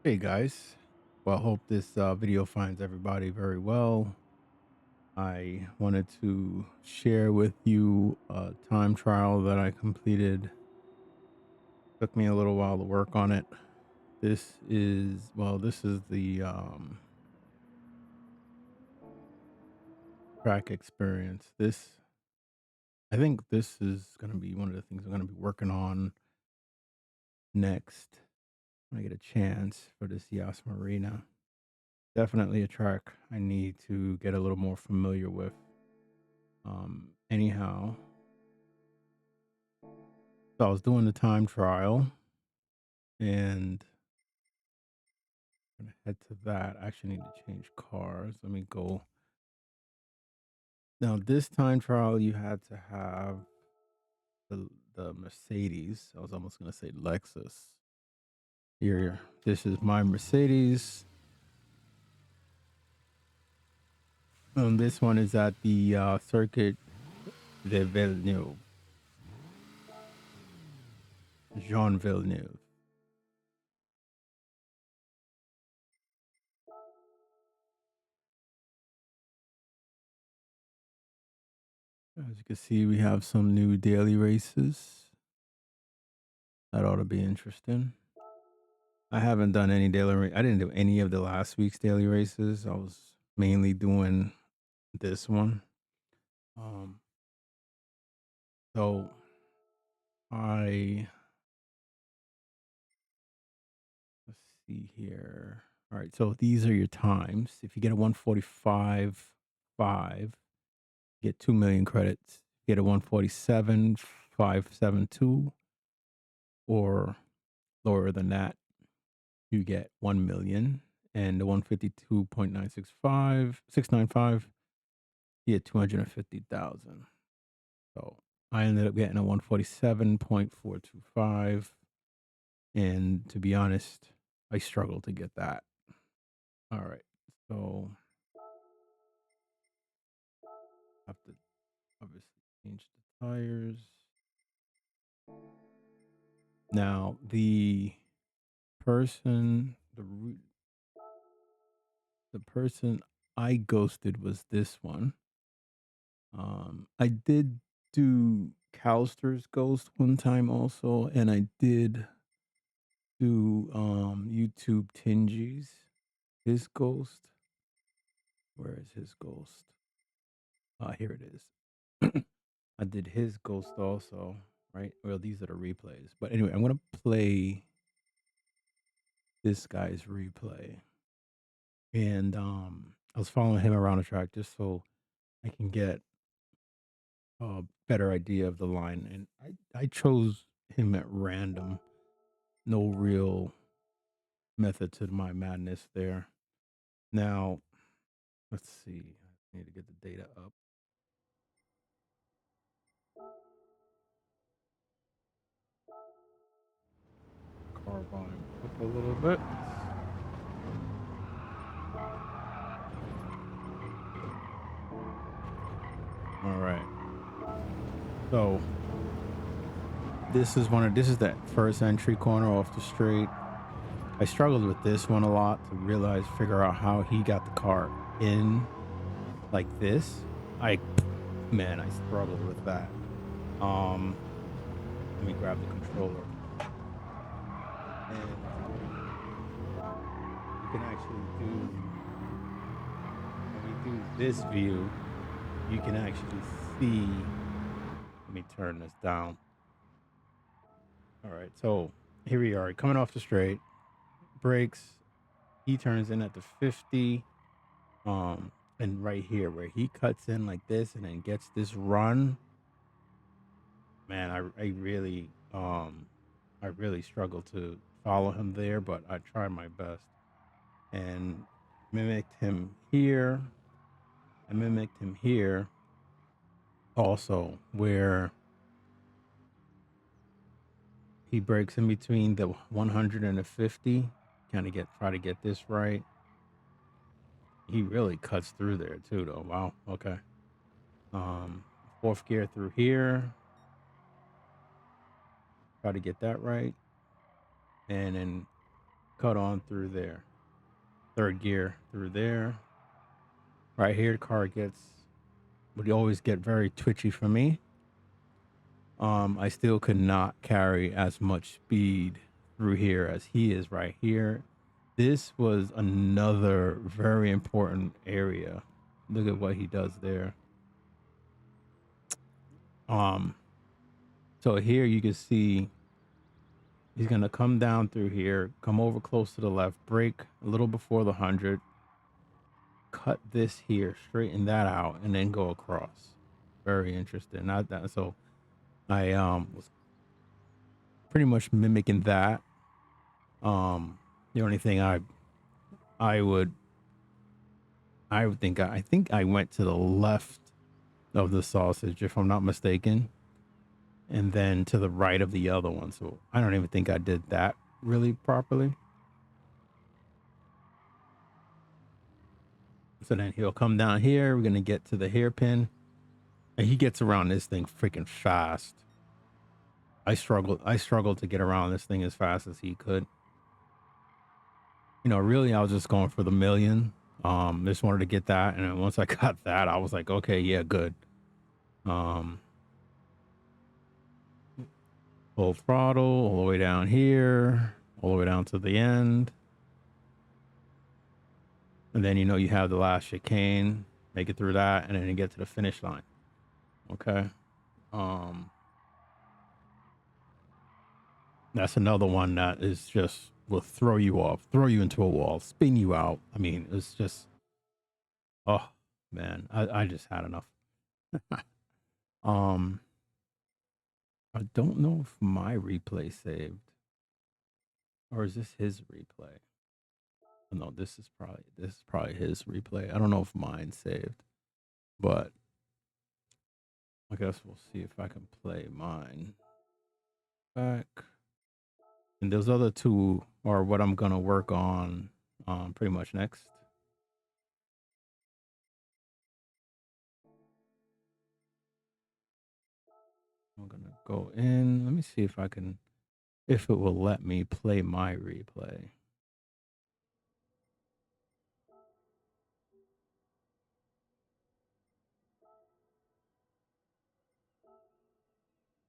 Hey guys, well, hope this video finds everybody very well. I wanted to share with you a time trial that I completed. Took me a little while to work on it. This is the track experience. I think this is going to be one of the things I'm going to be working on next when I get a chance for this Yas Marina. Definitely a track I need to get a little more familiar with. Anyhow, so I was doing the time trial and I'm gonna head to that. I actually need to change cars. Let me go. Now, this time trial, you had to have the Mercedes. I was almost gonna say Lexus. Here, this is my Mercedes. This one is at the Circuit de Villeneuve, Jean Villeneuve. As you can see, we have some new daily races. That ought to be interesting. I haven't done any I didn't do any of the last week's daily races. I was mainly doing this one. Um, so I let's see here. All right, so these are your times. If you get a 145.5, get 2 million credits. Get a 147.572 or lower than that, you get 1 million. And the 152.965 you get 250,000. So I ended up getting a 147.425. And to be honest, I struggled to get that. All right. So I have to obviously change the tires. Now the person I ghosted was this one. I did do Calster's ghost one time also, and I did do YouTube Tingy's his ghost. Where is his ghost? Here it is. I did his ghost also, right? Well, these are the replays. But anyway, I'm gonna play this guy's replay. And I was following him around the track just so I can get a better idea of the line. And I chose him at random. No real method to my madness there. Now, let's see. I need to get the data up. Car volume up a little bit. All right. So this is that first entry corner off the straight. I struggled with this one a lot to figure out how he got the car in like this. I Man, I struggled with that. Um, Let me grab the controller. And you can actually when you do this view, you can actually see. Let me turn this down. All right, so here we are, coming off the straight, brakes. He turns in at the 50. And right here where he cuts in like this and then gets this run, man, I really struggle to follow him there, but I try my best and mimicked him here. I mimicked him here also, where he breaks in between the 100 and the 50. Kind of try to get this right. He really cuts through there too, though. Wow. Okay. Um, Fourth gear through here. Try to get that right, and then cut on through there. Third gear through there. Right here, the car would always get very twitchy for me. I still could not carry as much speed through here as he is right here. This was another very important area. Look at what he does there. So here you can see he's gonna come down through here, come over close to the left, brake a little before the 100, cut this here, straighten that out, and then go across. Very interesting. Not that so I was pretty much mimicking that. The only thing I would I think I went to the left of the sausage, if I'm not mistaken, and then to the right of the other one. So I don't even think I did that really properly. So then he'll come down here. We're gonna get to the hairpin, and he gets around this thing freaking fast. I struggled to get around this thing as fast as he could. You know, really, I was just going for the million. Just wanted to get that, and then once I got that, I was like, okay, yeah, good. Full throttle all the way down here, all the way down to the end. And then, you know, you have the last chicane, make it through that, and then you get to the finish line. Okay. That's another one that is just will throw you off, throw you into a wall, spin you out. I mean, it's just, oh man, I just had enough. um, I don't know if my replay saved, or is this his replay? Oh, no, this is probably his replay. I don't know if mine saved, but I guess we'll see if I can play mine back. And those other two are what I'm gonna work on pretty much next. I'm gonna go in. Let me see if I can, if it will let me play my replay.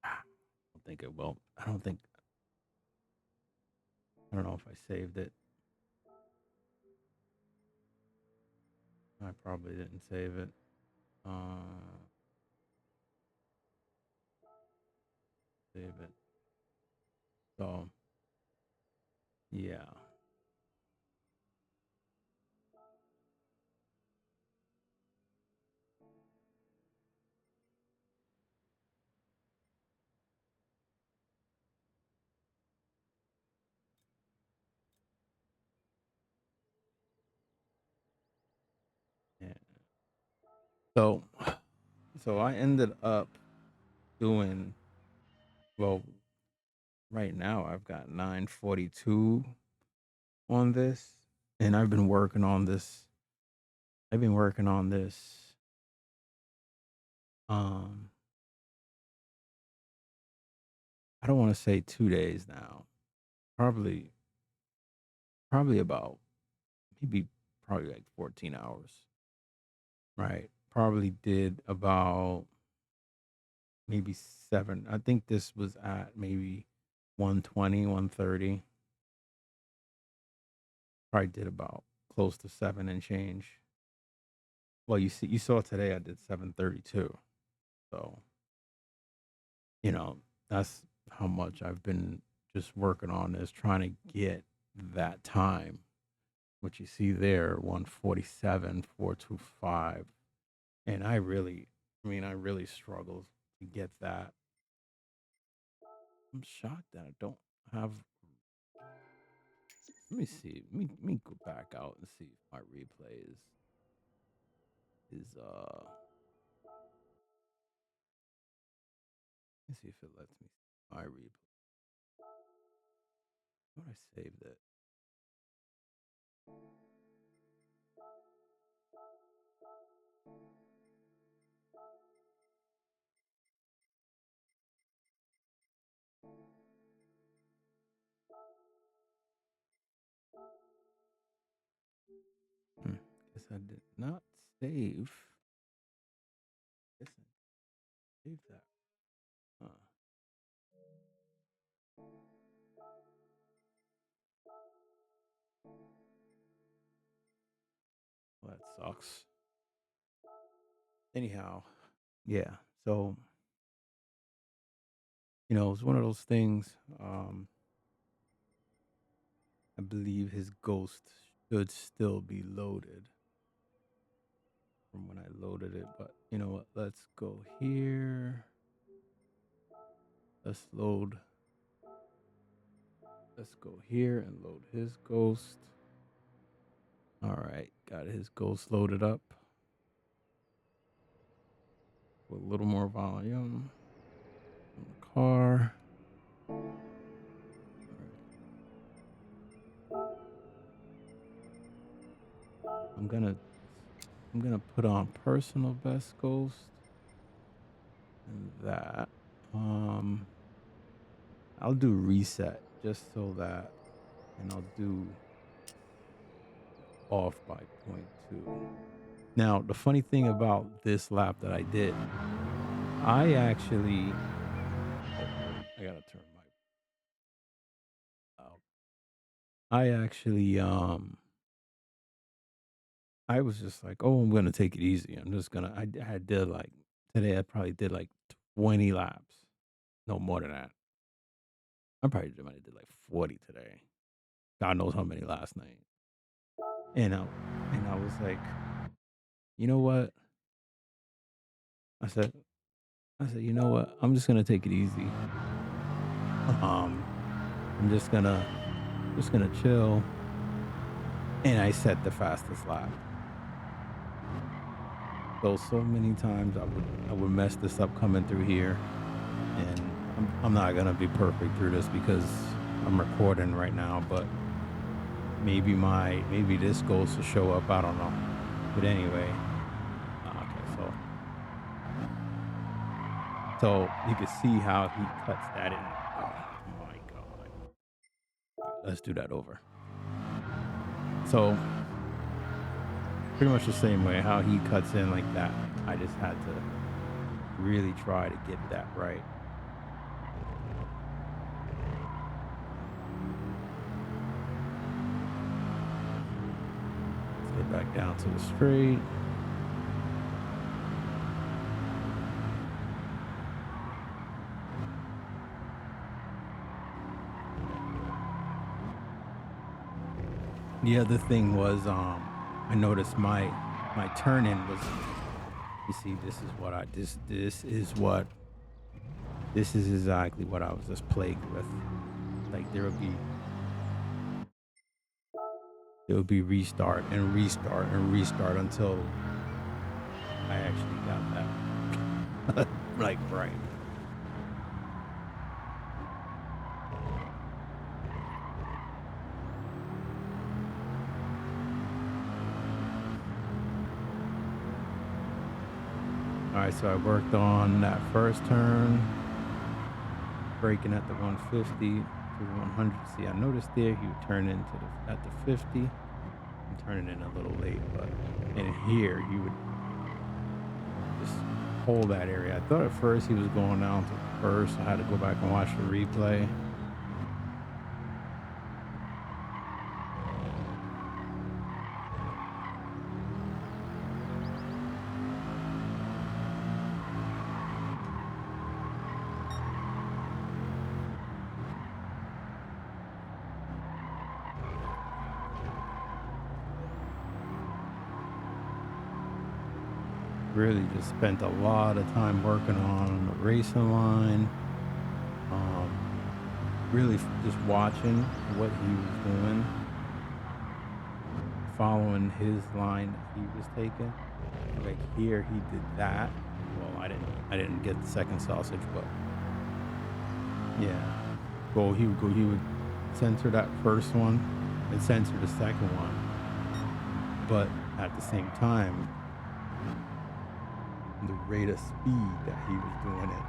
I don't think it will. I don't know if I saved it. I probably didn't save it. Save it. So yeah. Yeah. So I ended up doing, well, right now I've got 942 on this, and I've been working on this. Um I don't want to say 2 days now. Probably about maybe probably like 14 hours. Right. Probably did about maybe 7. I think this was at maybe 120, 130. Probably did about close to 7 and change. Well, you saw today I did 732. So, you know, that's how much I've been just working on this, trying to get that time. What you see there, 147, 425. And I really struggled to get that. I'm shocked that I don't have. Let me see. Let me go back out and see if my replay is. Let's see if it lets me see my replay. What I saved it. I did not save. Yes, I saved that. Huh. Well, that sucks. Anyhow, yeah. So, it's one of those things. I believe his ghost should still be loaded from when I loaded it. But you know what? Let's go here. Let's load. Let's go here and load his ghost. All right, got his ghost loaded up with a little more volume on the car. All right. I'm gonna put on personal best ghost and that. I'll do reset just so that, and I'll do off by 0.2. Now, the funny thing about this lap that I did, I actually, I gotta turn my out. I actually, I was just like, oh, I'm gonna take it easy. I'm just gonna. I did like today. I probably did like 20 laps, no more than that. I probably might have did like 40 today. God knows how many last night. And I was like, you know what? I said, you know what? I'm just gonna take it easy. Um, I'm just gonna chill. And I set the fastest lap. So many times I would mess this up coming through here, and I'm not gonna be perfect through this because I'm recording right now. But maybe this goes to show up. I don't know. But anyway, okay. So you can see how he cuts that in. Oh my god. Let's do that over. So pretty much the same way how he cuts in like that. I just had to really try to get that right. Let's get back down to the straight. The other thing was I noticed my turn in was, you see, this is exactly what I was just plagued with. Like there would be restart and restart and restart until I actually got that like right. All right, so I worked on that first turn, braking at the 150 to the 100. See, I noticed there he would turn into at the 50. I'm turning in a little late, but in here he would just hold that area. I thought at first he was going down to first. I had to go back and watch the replay. Really just spent a lot of time working on the racing line. Really just watching what he was doing, following his line that he was taking. Like here, he did that. Well, I didn't get the second sausage, but yeah. Well, he would censor that first one and censor the second one, but at the same time, the rate of speed that he was doing it,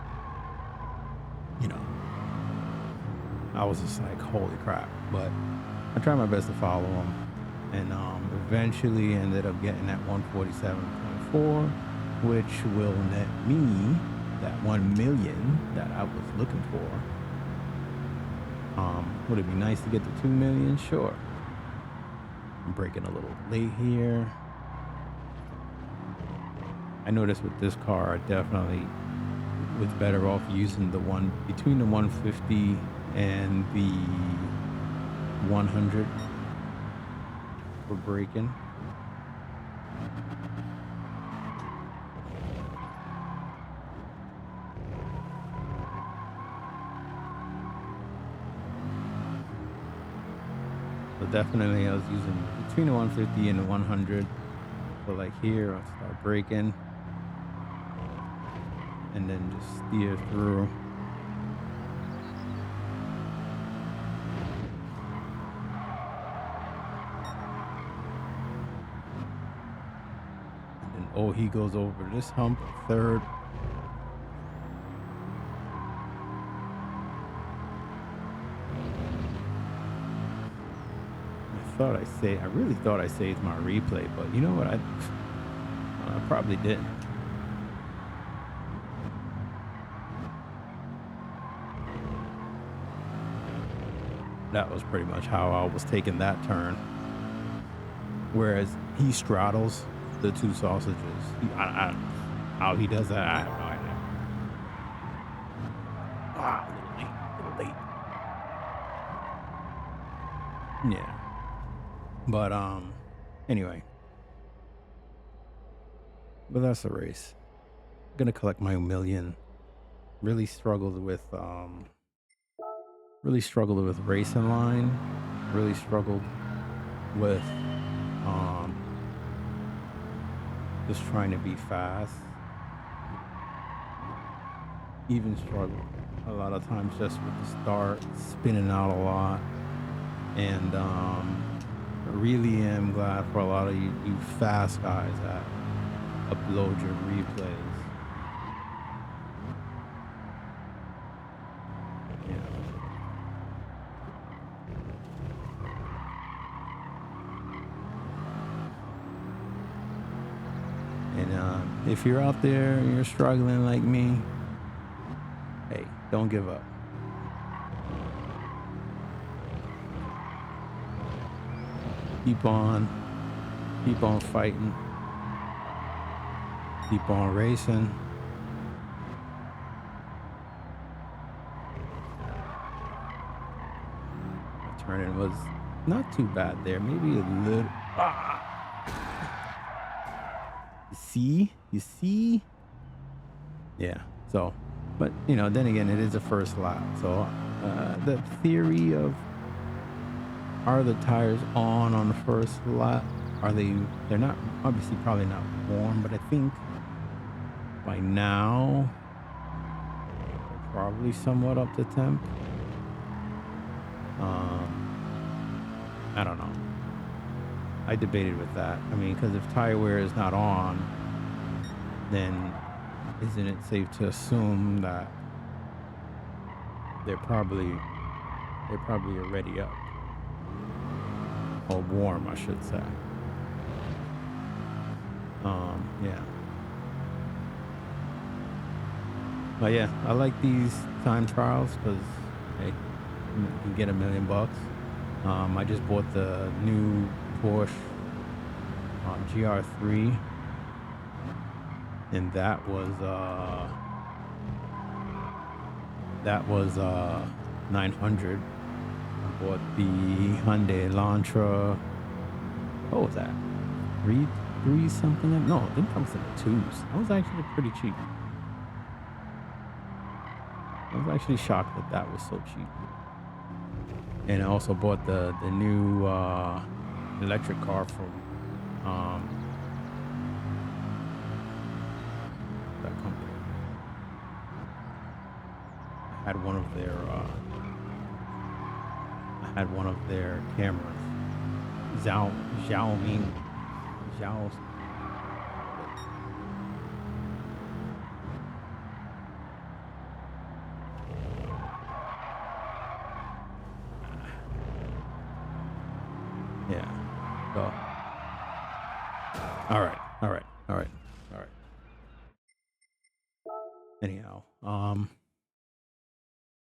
I was just like, holy crap. But I try my best to follow him. and eventually ended up getting that 147.4, which will net me that 1 million that I was looking for. Would it be nice to get the 2 million? Sure. I'm breaking a little late here. I noticed with this car, I definitely was better off using the one between the 150 and the 100 for braking. So definitely I was using between the 150 and the 100. So like here, I'll start braking and then just steer through. And then, oh, he goes over this hump, third. I really thought I saved my replay, but you know what? I probably didn't. That was pretty much how I was taking that turn. Whereas he straddles the two sausages. How he does that, I have no idea. Ah, a little late. Yeah. But anyway. But that's the race. Gonna collect my million. Really struggled with racing line. Really struggled with um just trying to be fast. Even struggled a lot of times just with the start, spinning out a lot. And I really am glad for a lot of you fast guys that upload your replays. You know. And if you're out there and you're struggling like me, hey, don't give up. Keep on fighting, keep on racing. My turning was not too bad there, maybe a little. You see? Yeah. So, but you know, then again, it is a first lap. So the theory of, are the tires on the first lap? They're not, obviously probably not warm, but I think by now they're probably somewhat up to temp. I don't know. I debated with that. I mean, because if tire wear is not on, then isn't it safe to assume that they're probably already up, or warm, I should say. Yeah. But yeah, I like these time trials because, hey, you can get $1 million. I just bought the new Porsche GR3, and that was 900. I bought the Hyundai Elantra. What was that? Three something? No, I think that was in the twos. That was actually pretty cheap. I was actually shocked that that was so cheap. And I also bought the new electric car from that company. I had one of their cameras. Xiaomi. Yeah. So, all right, all right, all right, all right. Anyhow,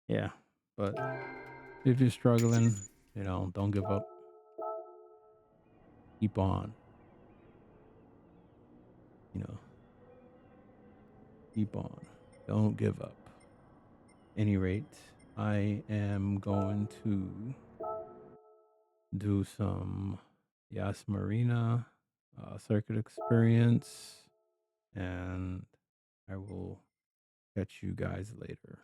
yeah. But if you're struggling, don't give up. Keep on. You know, keep on. Don't give up. Any rate, I am going to do some Yas Marina circuit experience, and I will catch you guys later.